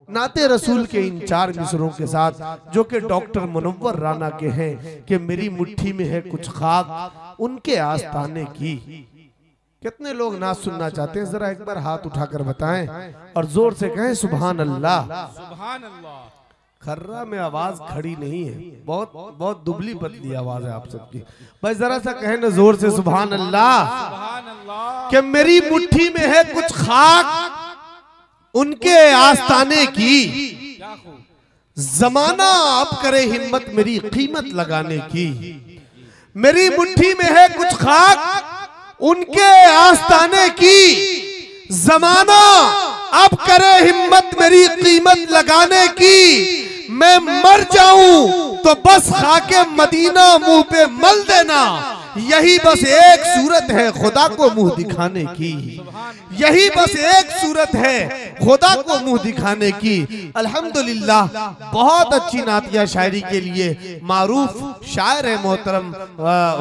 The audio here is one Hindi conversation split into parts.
नाते रसूल के इन 4 मिसरों के साथ जो कि डॉक्टर मुनव्वर राना के हैं कि मेरी मुट्ठी में है कुछ खाक उनके आस्ताने की। कितने लोग नात सुनना चाहते हैं, जरा एक बार हाथ उठाकर बताएं और जोर से कहें सुभान अल्लाह। सुभान अल्लाह। खर्रा में आवाज खड़ी नहीं है, बहुत बहुत दुबली पतली आवाज है आप सबकी। भाई जरा सा कहें ना जोर से सुभान अल्लाह। सुभान अल्लाह। कि मेरी मुट्ठी में है कुछ खाक उनके आस्ताने की, जमाना अब करे हिम्मत मेरी कीमत लगाने की। मेरी मुट्ठी में है कुछ खाक उनके आस्ताने की, जमाना अब करे हिम्मत मेरी कीमत लगाने की। मैं मर जाऊं तो बस खाके मदीना मुंह पे मल देना, यही बस एक सूरत है खुदा को मुंह दिखाने की। यही बस एक सूरत है खुदा को मुंह दिखाने की। अल्हम्दुलिल्लाह बहुत अच्छी नातिया शायरी के लिए मारूफ शायर है मोहतरम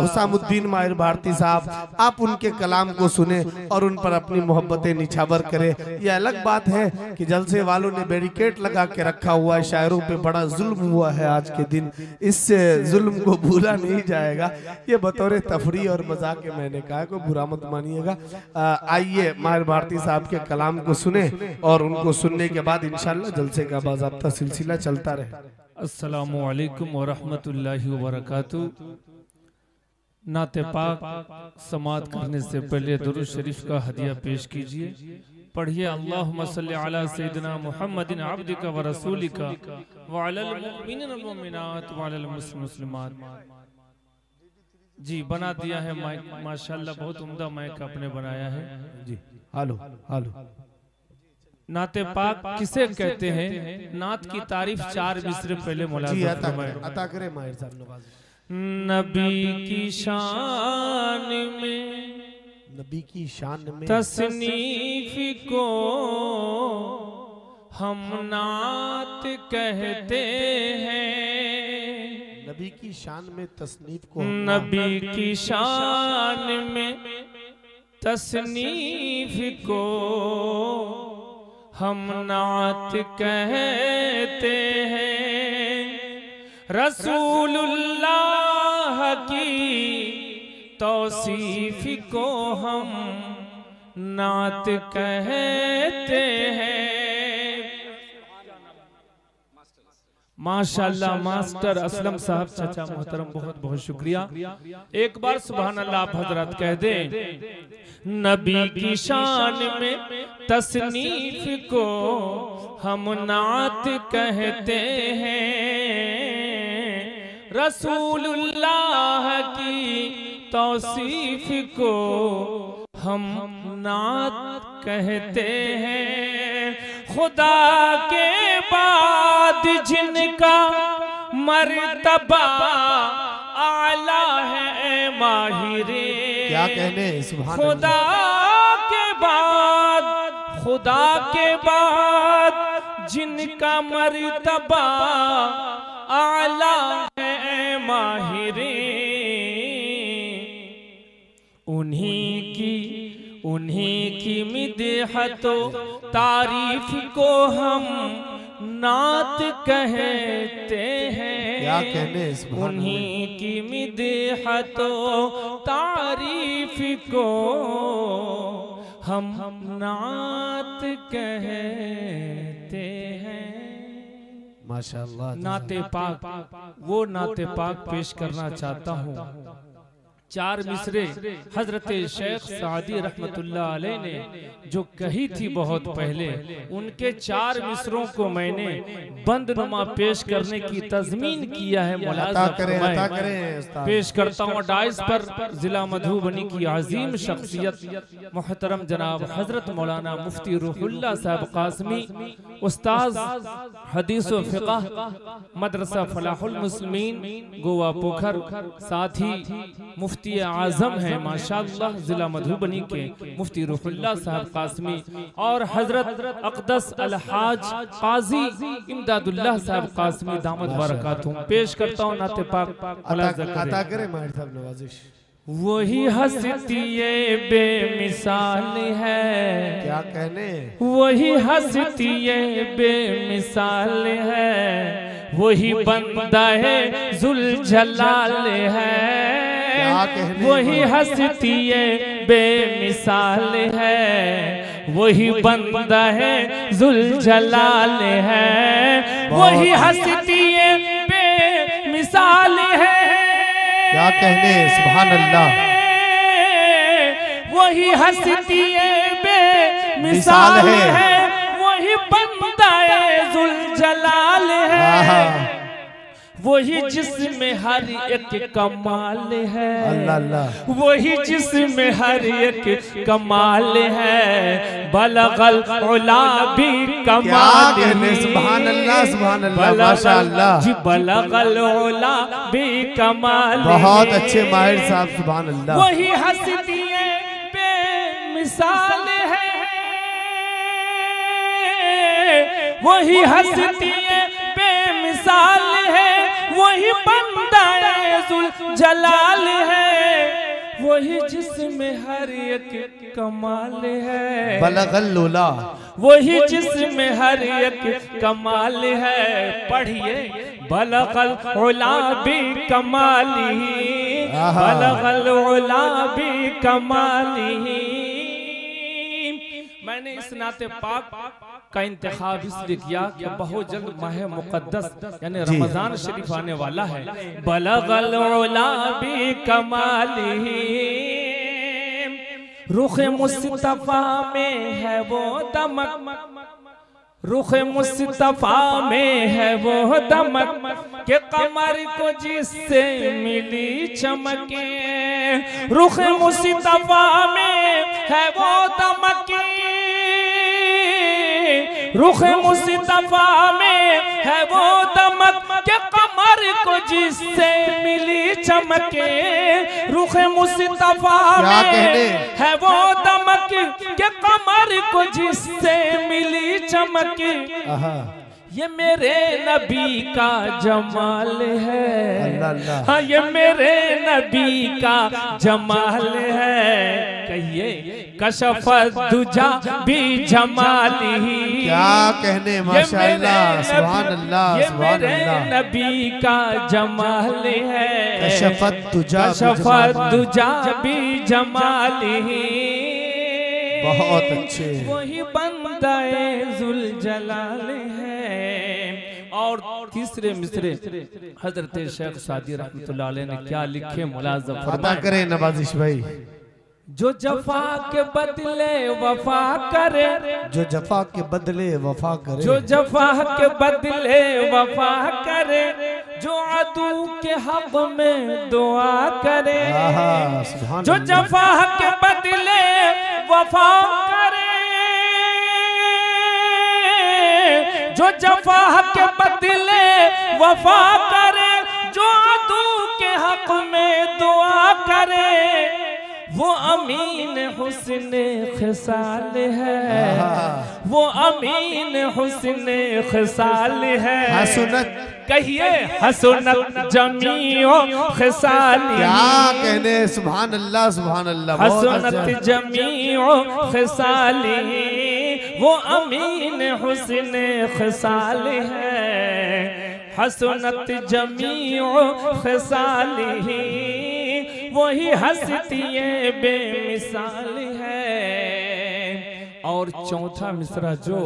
हुसामुद्दीन माहिर भारती साहब। आप उनके कलाम को सुने और उन पर अपनी मोहब्बतें निछावर करें। यह अलग बात है कि जलसे वालों ने बैरिकेड लगा के रखा हुआ है, शायरों पे बड़ा जुल्म हुआ है आज के दिन, इससे जुल्म को भूला नहीं जाएगा। ये बतौर तफरी और मजाक के मैंने कहा, कोई बुरा मत मानिएगा। आइए माहिर भारती साहब के कलाम को सुने और उनको सुनने के बाद इंशाअल्लाह जलसे का बाज़ाब्ता सिलसिला चलता रहे। अस्सलामु अलैकुम व रहमतुल्लाहि व बरकातुहू। नाते पाक समात करने से पहले दुरूद शरीफ का हदिया पेश कीजिए। पढ़िए अल्लाहुम्मा सल्ली अला सय्यिदिना मुहम्मदिन अब्दिका व रसूलिका व अलल मुमिनीना वल मुमिनात व अलल मुस्लिमात। जी बना दिया है माइक, माशाल्लाह बहुत उम्दा माइक आपने बनाया है जी। हालो हालो। नाते पाक किसे कहते हैं? नात की तारीफ 4 मिसरे पहले मुलाज़ा फरमाएं। अता करे माहिर साहब नवाज़िश। नबी की शान में, नबी की शान में तसनीफ को हम नात कहते हैं। नबी की शान में तसनीफ को, नबी की शान में तसनीफ को हम नात कहते हैं। रसूलुल्लाह की तौसीफ को हम नात कहते हैं। माशाल्लाह मास्टर असलम साहब चाचा मोहतरम बहुत बहुत शुक्रिया। एक बार सुभान अल्लाह आप हजरत कह दें। नबी की शान में तसनीफ को हम नात कहते हैं। रसूलुल्लाह की तौसीफ को हम नात कहते हैं। खुदा के बाद जिनका मर्तबा आला है माहिरे, क्या कहने सुभान खुदा के बाद, खुदा के बाद जिनका मर्तबा आला है माहिरे, उन्हीं की मिदहतो तारीफ को हम नात कहते हैं। क्या कहने उन्हीं की मिदहतो तारीफ को हम नात कहते हैं। माशाअल्लाह। नाते पाक, वो नाते पाक पेश करना चाहता हूँ। 4 मिसरे हजरत शेख सादी रहमतुल्लाह अलैह ने जो कही थी बहुत पहले, उनके 4 मिसरों को मैंने बंदनुमा पेश करने की तज़मीन किया है। मुलाज़ा फरमाएं। पेश करता हूँ डाइस पर जिला मधुबनी की अजीम शख्सियत मोहतरम जनाब हजरत मौलाना मुफ्ती रूहुल्लाह साहब कासमी, उस्ताज हदीस व फिक़ह मदरसा फलाहुल मुस्लिमीन गोवा पोखर, साथ ही मुफ्ती आजम है माशाअल्लाह जिला मधुबनी के मुफ्ती रूहुल्लाह साहब कासमी, और हजरत अक़दस अलहाज काजी इमदादुल्लाह साहब कासमी दामत बरकातुहू। पेश करता हूँ नाते पाक। अता करे माहिर साहब नवाज़िश। वही हस्ती ये बेमिसाल है, क्या कहने, वही हस्ती ये बेमिसाल है, वही बंदा है जुलजलाल है, क्या कहने, वही हस्ती ये बेमिसाल है, वही बंदा है जुलजलाल है, वही हस्ती ये बेमिसाल है, क्या कहने, सुभान अल्लाह, वही हस्ती बेमिसाल है, वही बंदा जुलजलाल है, वही जिसमें हर एक कमाल है, अल्लाह अल्लाह, वही जिसमें हर एक कमाल है, बलगल उला भी कमाल, क्या कहने, सुभान अल्लाह, सुभान अल्लाह, माशाअल्लाह, जी बलगल उला भी कमाल, बहुत अच्छे माहिर साहब, सुभान अल्लाह, वही हस्ती बेमिसाल है, वही हस्ती बेमिसाल है, वही बंदा जुलजलाल है, वही जिसमें हर एक कमाल है, बलगल लोला, वही जिसमें हर एक कमाल है, पढ़िए बलगल उला भी कमाली, बलगल उला भी कमाली। मैंने इस नाते पाक का इंतखाब इसलिए किया कि बहुत जल्द माह मुकद्दस यानी रमजान शरीफ आने वाला है, बलगल उला भी कमाली, रुख मुस्तफा में है वो दमक, रुख मुस्तफा में है वो दमक के कमर को जिससे मिली चमके, रुख मुस्तफा में है वो दमक, रुख मुस्तफा में है वो दमक के कमर को जिससे मिली चमके, रुख मुस्तफा में है वो दमक के कमर को जिससे मिली चमके, ये मेरे नबी का जमाल है, हाँ ये मेरे नबी का जमाल है, कहिए कशफत दुजा भी जमाली, क्या कहने, माशाअल्लाह, सुभान अल्लाह, ये सुभान मेरे अल्लाह, नबी का जमाल है, कशफत दुजा, कशफत दुजा भी जमाली, बहुत अच्छे, वही बंदा जुलजलाल है। और तीसरे मिसरे हजरत शेख सादी रहमतुल्लाह अलैह ने क्या लिखे, मुलाज़ा अदा फरमाएं, करें नवाजिश भाई, जो जफा के बदले वफा करे, जो जफा के बदले वफा करे, जो जफा के बदले वफा करे, जो अदू के हक में दुआ करे, सुभान जो अल्लाह, जफा के बदले वफा करे, जो जफा के बदले वफा करे, जो अदू के हक में दुआ करे, वो अमीन हुस्न खिसाल है, वो अमीन हुस्न खिसाल है, हसनत, कहिए हसनत जमीओ खिसाली, क्या कहने, सुभान अल्लाह, सुभान अल्लाह, हसनत जमीओ खिसाली, वो अमीन हुस्न खिसाल है, हसनत जमीओ खिसाली, वही हस्ती बेमिसाल है। और चौथा मिसरा जो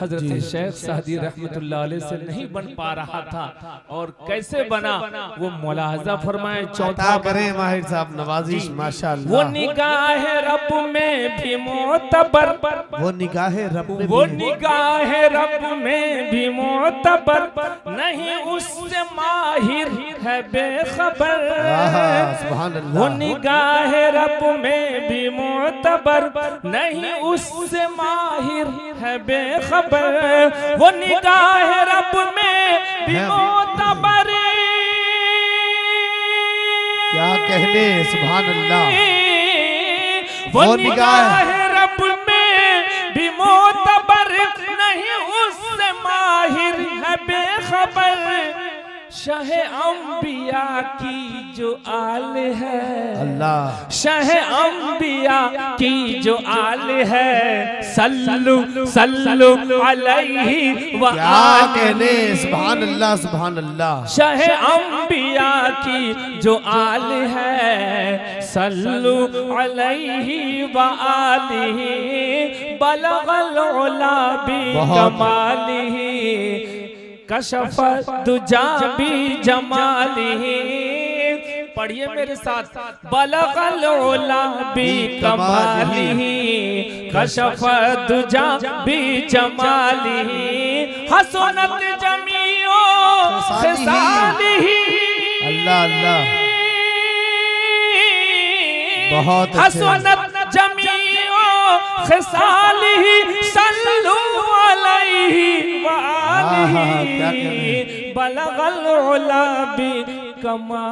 हजरत शेख सादी रहमतुल्लाह अलैह से नहीं बन पा रहा था और कैसे बना वो मुलाहजा फरमाए। चौथा करें माहिर साहब, नवाजिश माशाअल्लाह, वो निगाह रब में भी मोतबर, वो निगाह रब में, वो निगाह रब में भी मोतबर, नहीं उससे माहिर है बेखबर, सुभान अल्लाह, वो निगाह रब में भी मोतबर, नहीं उससे माहिर है बेखबर, वो निगाह रब में भी मोतबर, क्या कहने, सुभान अल्लाह, वो निगाह रब में भी मोतबर, नहीं उससे माहिर है बेखबर, शाह अंबिया की जो आल है, अल्लाह शाह अंबिया की जो आल है, सल्लु सल्लु अलैहि व क्या कहने, सुभान अल्लाह सुभान अल्लाह। शाह अंबिया की जो आल है, सल्लु अलैहि व आलिहि, बलगल उला बि कमालिहि, कशफ दुजा बि जमालिहि। पढ़िए मेरे साथ, बलगल उला बि कमालिहि, कशफ दुजा बि जमालिहि, हसनत जमीओ खिसालिहि। अल्लाह अल्लाह, बहुत हसनत जमीओ खिसालिहि, सल्लु अलैहि व आलिहि, बलगल उला बि कमाल।